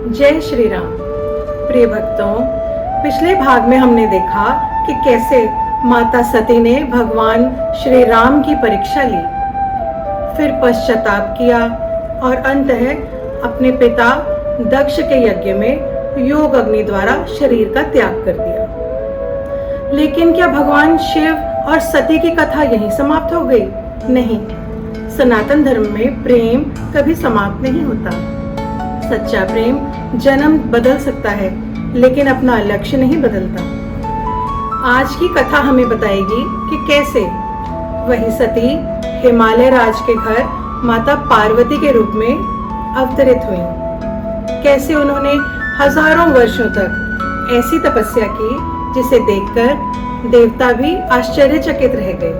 जय श्री राम। प्रिय भक्तों, पिछले भाग में हमने देखा कि कैसे माता सती ने भगवान श्री राम की परीक्षा ली, फिर पश्चाताप किया और अंततः अपने पिता दक्ष के यज्ञ में योग अग्नि द्वारा शरीर का त्याग कर दिया। लेकिन क्या भगवान शिव और सती की कथा यहीं समाप्त हो गई? नहीं, सनातन धर्म में प्रेम कभी समाप्त नहीं होता। सच्चा प्रेम जन्म बदल सकता है, लेकिन अपना लक्ष्य नहीं बदलता। आज की कथा हमें बताएगी कि कैसे वही सती हिमालय राज के घर माता पार्वती के रूप में अवतरित हुई। कैसे उन्होंने हजारों वर्षों तक ऐसी तपस्या की जिसे देखकर देवता भी आश्चर्यचकित रह गए,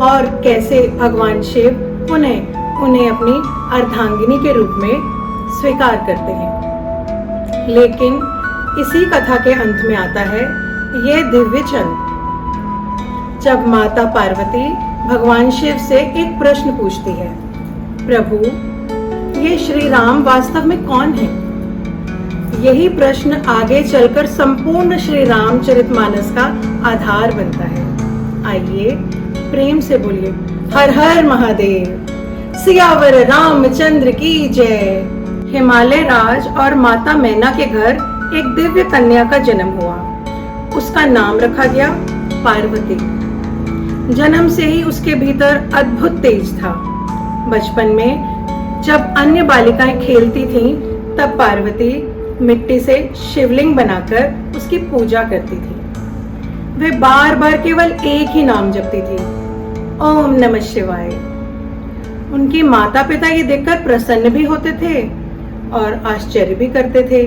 और कैसे भगवान शिव उन्हें अपनी अर्धांगिनी के रूप में स्वीकार करते हैं। लेकिन इसी कथा के अंत में आता है यह दिव्य क्षण, जब माता पार्वती भगवान शिव से एक प्रश्न पूछती है, प्रभु, ये श्री राम वास्तव में कौन है? यही प्रश्न आगे चलकर संपूर्ण श्री रामचरितमानस का आधार बनता है। आइए प्रेम से बोलिए, हर हर महादेव, सियावर रामचंद्र की जय। हिमालय राज और माता मैना के घर एक दिव्य कन्या का जन्म हुआ। उसका नाम रखा गया पार्वती। जन्म से ही उसके भीतर अद्भुत तेज था। बचपन में जब अन्य बालिकाएं खेलती थीं, तब पार्वती मिट्टी से शिवलिंग बनाकर उसकी पूजा करती थी। वे बार बार केवल एक ही नाम जपती थी, ओम नमः शिवाय। उनके माता पिता ये देखकर प्रसन्न भी होते थे और आश्चर्य भी करते थे।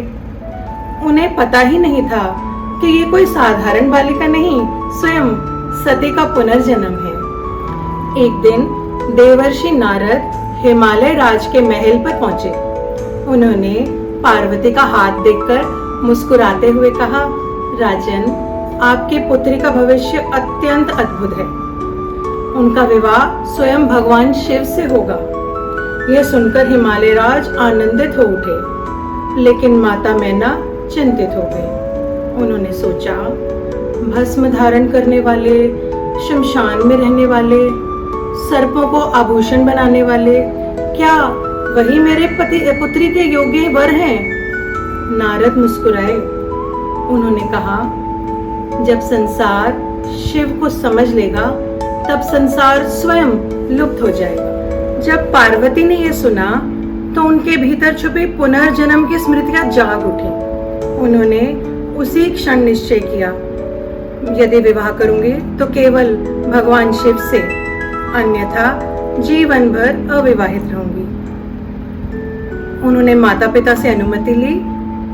उन्हें पता ही नहीं था कि ये कोई साधारण बालिका नहीं, स्वयं सती का पुनर्जन्म है। एक दिन देवर्षि नारद हिमालय राज के महल पर पहुंचे। उन्होंने पार्वती का हाथ देखकर मुस्कुराते हुए कहा, राजन, आपकी पुत्री का भविष्य अत्यंत अद्भुत है। उनका विवाह स्वयं भगवान शिव से होगा। यह सुनकर हिमालय राज आनंदित हो उठे, लेकिन माता मैना चिंतित हो गई। उन्होंने सोचा, भस्म धारण करने वाले, शमशान में रहने वाले, सर्पों को आभूषण बनाने वाले, क्या वही मेरे पुत्री के योग्य वर हैं? नारद मुस्कुराए। उन्होंने कहा, जब संसार शिव को समझ लेगा, तब संसार स्वयं लुप्त हो जाएगा। जब पार्वती ने यह सुना, तो उनके भीतर छुपी पुनर्जन्म की स्मृतियां जाग उठी। उन्होंने उसी क्षण निश्चय किया, यदि विवाह करूंगी तो केवल भगवान शिव से, अन्यथा जीवन भर अविवाहित रहूंगी। उन्होंने माता पिता से अनुमति ली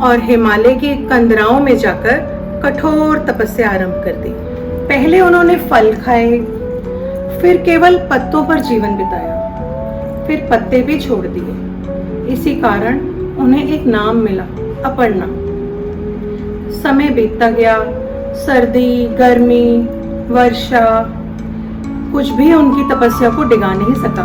और हिमालय की कंदराओं में जाकर कठोर तपस्या आरंभ कर दी। पहले उन्होंने फल खाए, फिर केवल पत्तों पर जीवन बिताया, फिर पत्ते भी छोड़ दिए। इसी कारण उन्हें एक नाम मिला, अपर्णा। समय बीतता गया। सर्दी, गर्मी, वर्षा, कुछ भी उनकी तपस्या को डिगा नहीं सका।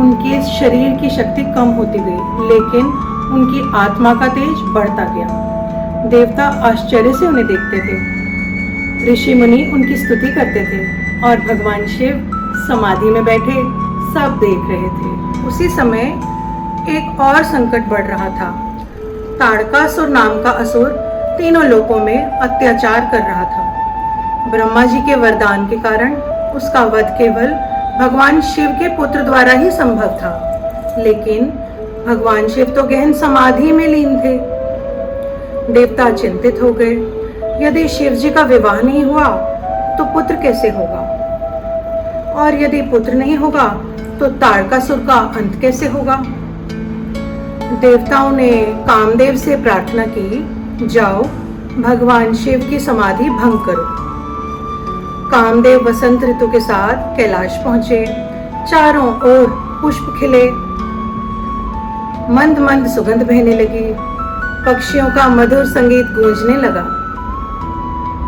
उनके शरीर की शक्ति कम होती गई, लेकिन उनकी आत्मा का तेज बढ़ता गया। देवता आश्चर्य से उन्हें देखते थे, ऋषि मुनि उनकी स्तुति करते थे, और भगवान शिव समाधि में बैठे सब देख रहे थे। उसी समय एक और संकट बढ़ रहा था। ताड़कासुर नाम का असुर तीनों लोकों में अत्याचार कर रहा था। ब्रह्मा जी के वरदान के कारण उसका वध केवल भगवान शिव के पुत्र द्वारा ही संभव था, लेकिन भगवान शिव तो गहन समाधि में लीन थे। देवता चिंतित हो गए, यदि शिव जी का विवाह नहीं हुआ तो पुत्र कैसे होगा, और यदि पुत्र नहीं होगा तो ताड़कासुर का अंत कैसे होगा। देवताओं ने कामदेव से प्रार्थना की, जाओ भगवान शिव की समाधि भंग करो। कामदेव वसंत ऋतु के साथ कैलाश पहुंचे। चारों ओर पुष्प खिले, मंद मंद सुगंध बहने लगी, पक्षियों का मधुर संगीत गूंजने लगा।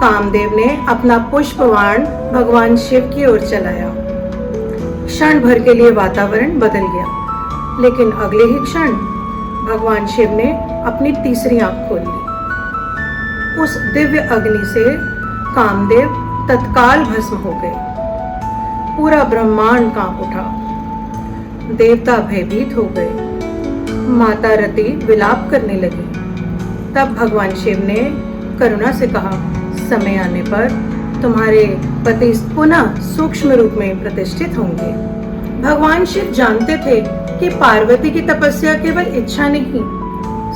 कामदेव ने अपना पुष्पवाण भगवान शिव की ओर चलाया। क्षण भर के लिए वातावरण बदल गया, लेकिन अगले ही क्षण भगवान शिव ने अपनी तीसरी आंख खोल ली। उस दिव्य अग्नि से कामदेव तत्काल भस्म हो गए। पूरा ब्रह्मांड कांप उठा। देवता भयभीत हो गए। माता रति विलाप करने लगी। तब भगवान शिव ने करुणा से कहा, समय आने पर तुम्हारे पति पुनः सूक्ष्म रूप में प्रतिष्ठित होंगे। भगवान शिव जानते थे कि पार्वती की तपस्या केवल इच्छा नहीं,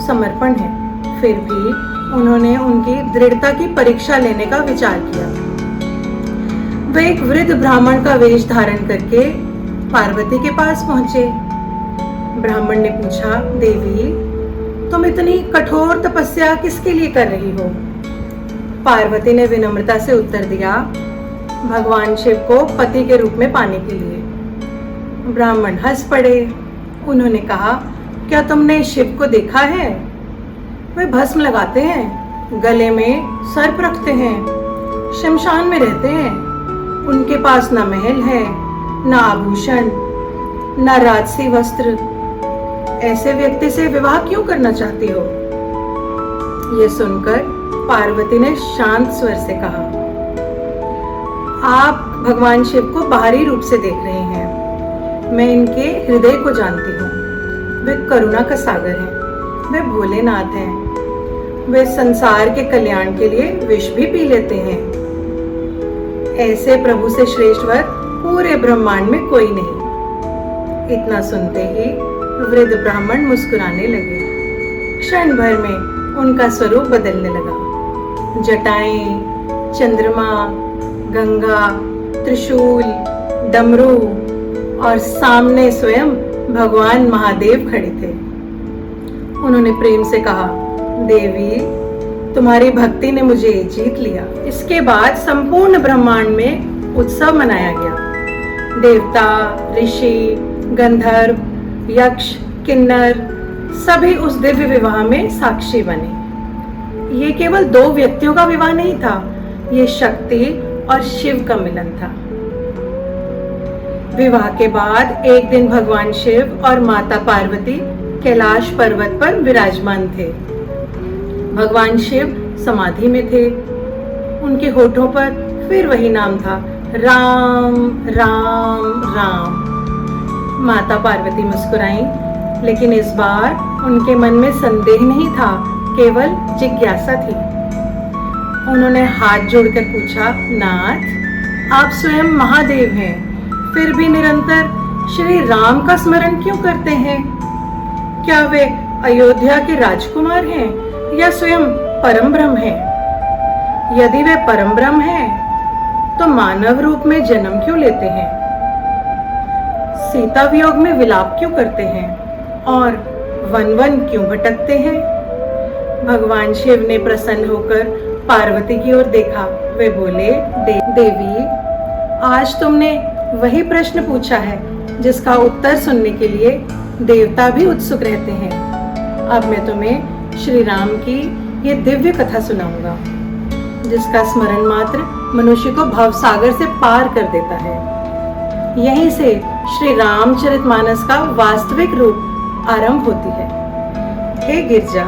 समर्पण है। फिर भी उन्होंने उनकी दृढ़ता की परीक्षा लेने का विचार किया। वे एक वृद्ध ब्राह्मण का वेश धारण करके पार्वती के पास पहुंचे। ब्राह्मण ने पूछा, देवी, तुम इतनी कठोर तपस्या किसके लिए कर रही हो? पार्वती ने विनम्रता से उत्तर दिया, भगवान शिव को पति के रूप में पाने के लिए। ब्राह्मण हंस पड़े। उन्होंने कहा, क्या तुमने शिव को देखा है? वे भस्म लगाते हैं, गले में सर्प रखते हैं, शमशान में रहते हैं। उनके पास न महल है, न आभूषण, न राजसी वस्त्र। ऐसे व्यक्ति से विवाह क्यों करना चाहती हो? ये सुनकर पार्वती ने शांत स्वर से कहा, आप भगवान शिव को बाहरी रूप से देख रहे हैं, मैं इनके हृदय को जानती हूँ। वे करुणा का सागर हैं, वे भोलेनाथ हैं। वे संसार के कल्याण के लिए विष भी पी लेते हैं। ऐसे प्रभु से श्रेष्ठ वर पूरे ब्रह्मांड में कोई नहीं। इतना सुनते ही वृद्ध ब्राह्मण मुस्कुराने लगे। क्षण भर में उनका स्वरूप बदलने लगा। जटाएं, चंद्रमा, गंगा, त्रिशूल, डमरू और सामने स्वयं भगवान महादेव खड़े थे। उन्होंने प्रेम से कहा, देवी, तुम्हारी भक्ति ने मुझे जीत लिया। इसके बाद संपूर्ण ब्रह्मांड में उत्सव मनाया गया। देवता, ऋषि, गंधर्व, यक्ष, किन्नर सभी उस दिव्य विवाह में साक्षी बने। ये केवल दो व्यक्तियों का विवाह नहीं था, ये शक्ति और शिव का मिलन था। विवाह के बाद एक दिन भगवान शिव और माता पार्वती कैलाश पर्वत पर विराजमान थे। भगवान शिव समाधि में थे। उनके होठों पर फिर वही नाम था, राम राम राम। माता पार्वती मुस्कुराईं, लेकिन इस बार उनके मन में संदेह नहीं था, केवल जिज्ञासा थी। उन्होंने हाथ जोड़कर पूछा, नाथ, आप स्वयं महादेव हैं, फिर भी निरंतर श्री राम का स्मरण क्यों करते हैं? क्या वे अयोध्या के राजकुमार हैं या स्वयं परम ब्रह्म हैं? यदि वे परम ब्रह्म हैं, तो मानव रूप में जन्म क्यों लेते हैं? सीता वियोग में विलाप क्यों करते हैं और वन वन क्यों भटकते हैं? भगवान शिव ने प्रसन्न होकर पार्वती की ओर देखा। वे बोले, देवी, आज तुमने वही प्रश्न पूछा है जिसका उत्तर सुनने के लिए देवता भी उत्सुक रहते हैं। अब मैं तुम्हें श्री राम की ये दिव्य कथा सुनाऊंगा, जिसका स्मरण मात्र मनुष्य को भवसागर से पार कर देता है। यहीं से श्री रामचरितमानस का वास्तविक रूप आरंभ होती है। हे गिरजा,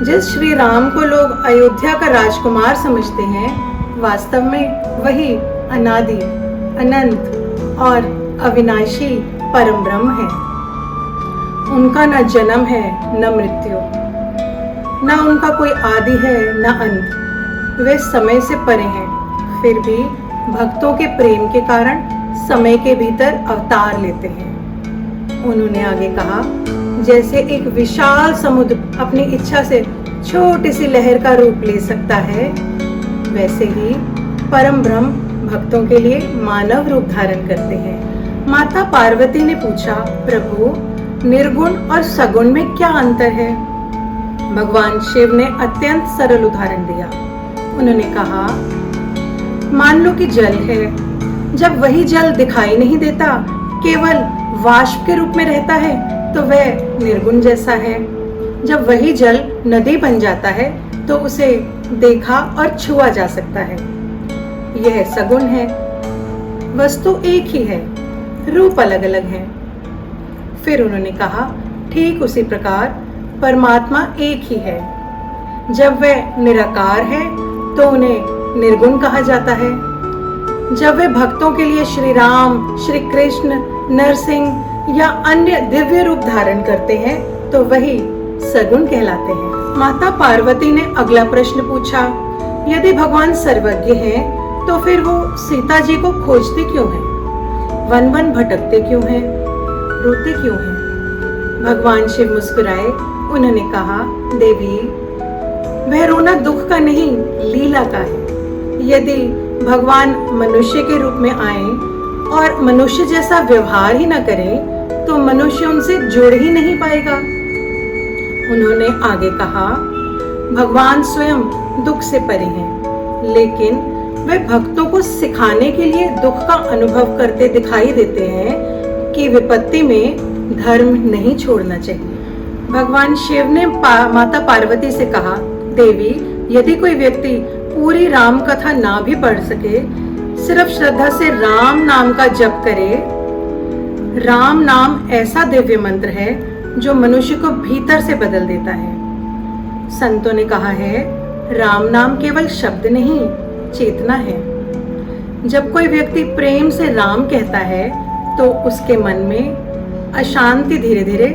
जिस श्री राम को लोग अयोध्या का राजकुमार समझते हैं, वास्तव में वही अनादि, अनंत और अविनाशी परम ब्रह्म है। उनका न जन्म है न मृत्यु, न उनका कोई आदि है न अंत। वे समय से परे हैं, फिर भी भक्तों के प्रेम के कारण समय के भीतर अवतार लेते हैं। उन्होंने आगे कहा, जैसे एक विशाल समुद्र अपनी इच्छा से छोटी सी लहर का रूप ले सकता है, वैसे ही परम ब्रह्म भक्तों के लिए मानव रूप धारण करते हैं। माता पार्वती ने पूछा, प्रभु, निर्गुण और सगुण में क्या अंतर है? भगवान शिव ने अत्यंत सरल उदाहरण दिया। उन्होंने कहा, मान लो कि जल है। जब वही जल दिखाई नहीं देता, केवल वाष्प के रूप में रहता है, तो वह निर्गुण जैसा है। जब वही जल नदी बन जाता है, तो उसे देखा और छुआ जा सकता है। यह सगुण है। वस्तु एक ही है, रूप अलग अलग है। फिर उन्होंने कहा, ठीक उसी प्रकार परमात्मा एक ही है। जब वह निराकार है तो उन्हें निर्गुण कहा जाता है। जब वे भक्तों के लिए श्री राम, श्री कृष्ण, नरसिंह या अन्य दिव्य रूप धारण करते हैं तो वही सगुण कहलाते हैं। माता पार्वती ने अगला प्रश्न पूछा, यदि भगवान सर्वज्ञ हैं तो फिर वो सीता जी को खोजते क्यों हैं? वन वन भटकते क्यों हैं? रोते क्यों हैं? भगवान शिव मुस्कुराए। उन्होंने कहा, देवी, वह रोना दुख का नहीं, लीला का है। यदि भगवान मनुष्य के रूप में आए और मनुष्य जैसा व्यवहार ही न करें तो मनुष्य उनसे जुड़ ही नहीं पाएगा। उन्होंने आगे कहा, भगवान स्वयं दुख से परे हैं, लेकिन वे भक्तों को सिखाने के लिए दुख का अनुभव करते दिखाई देते हैं कि विपत्ति में धर्म नहीं छोड़ना चाहिए। भगवान शिव ने माता पार्वती से कहा, देवी, यदि कोई व्यक्ति पूरी राम कथा ना भी पढ़ सके, सिर्फ श्रद्धा से राम नाम का जप करे, राम नाम ऐसा दिव्य मंत्र है जो मनुष्य को भीतर से बदल देता है। संतों ने कहा है, राम नाम केवल शब्द नहीं, चेतना है। जब कोई व्यक्ति प्रेम से राम कहता है तो उसके मन में अशांति धीरे धीरे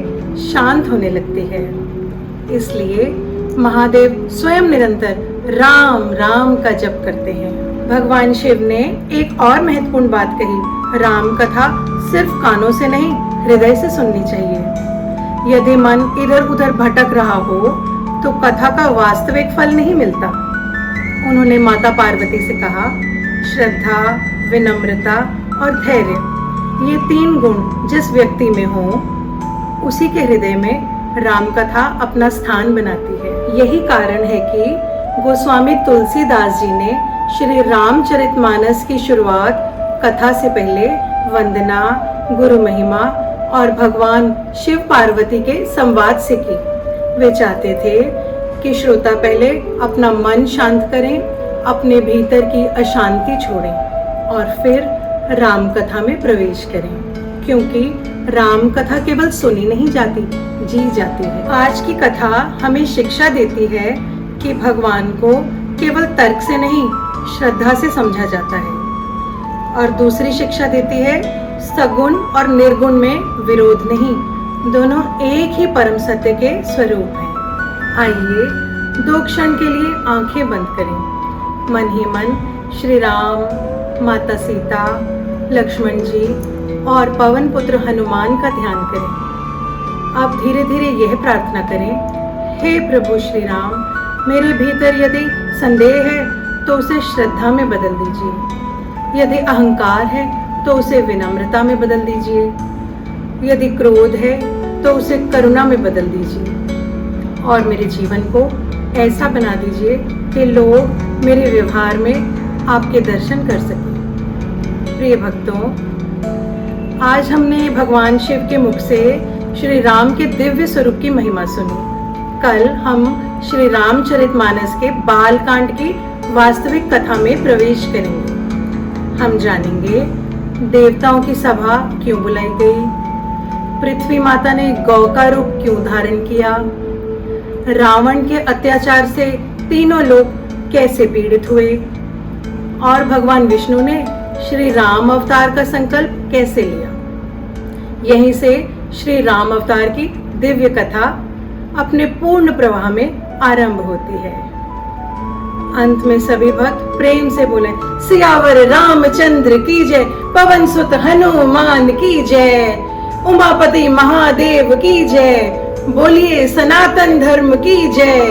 शांत होने लगती है। इसलिए महादेव स्वयं निरंतर राम राम का जप करते हैं। भगवान शिव ने एक और महत्वपूर्ण बात कही, राम कथा सिर्फ कानों से नहीं, हृदय से सुननी चाहिए। यदि मन इधर उधर भटक रहा हो तो कथा का वास्तविक फल नहीं मिलता। उन्होंने माता पार्वती से कहा, श्रद्धा, विनम्रता और धैर्य, ये 3 गुण जिस व्यक्ति में हो, उसी के हृदय में राम कथा अपना स्थान बनाती है। यही कारण है कि गोस्वामी तुलसीदास जी ने श्री रामचरितमानस की शुरुआत कथा से पहले वंदना, गुरु महिमा और भगवान शिव पार्वती के संवाद से की। वे चाहते थे कि श्रोता पहले अपना मन शांत करें, अपने भीतर की अशांति छोड़ें और फिर राम कथा में प्रवेश करें, क्योंकि राम कथा केवल सुनी नहीं जाती, जी जाती है। आज की कथा हमें शिक्षा देती है कि भगवान को केवल तर्क से नहीं, श्रद्धा से समझा जाता है। और दूसरी शिक्षा देती है, सगुण और निर्गुण में विरोध नहीं, दोनों एक ही परम सत्य के स्वरूप हैं। आइए 2 क्षण के लिए आंखें बंद करें। मन ही मन श्री राम, माता सीता, लक्ष्मण जी और पवन पुत्र हनुमान का ध्यान करें। आप धीरे धीरे यह प्रार्थना करें, हे प्रभु श्री राम, मेरे भीतर यदि संदेह है तो उसे श्रद्धा में बदल दीजिए। यदि अहंकार है तो उसे विनम्रता में बदल दीजिए। यदि क्रोध है तो उसे करुणा में बदल दीजिए। और मेरे जीवन को ऐसा बना दीजिए कि लोग मेरे व्यवहार में आपके दर्शन कर सकें। प्रिय भक्तों, आज हमने भगवान शिव के मुख से श्री राम के दिव्य स्वरूप की महिमा सुनी। कल हम श्री रामचरितमानस के बालकांड की वास्तविक कथा में प्रवेश करेंगे। हम जानेंगे देवताओं की सभा क्यों बुलाई गई, पृथ्वी माता ने गौ का रूप क्यों धारण किया, रावण के अत्याचार से तीनों लोग कैसे पीड़ित हुए और भगवान विष्णु ने श्री राम अवतार का संकल्प कैसे लिया। यहीं से श्री राम अवतार की दिव्य कथा अपने पूर्ण प्रवाह में आरंभ होती है। अंत में सभी भक्त प्रेम से बोले, सियावर रामचंद्र की जय, पवन सुत हनुमान की जय, उमापति महादेव की जय, बोलिए सनातन धर्म की जय।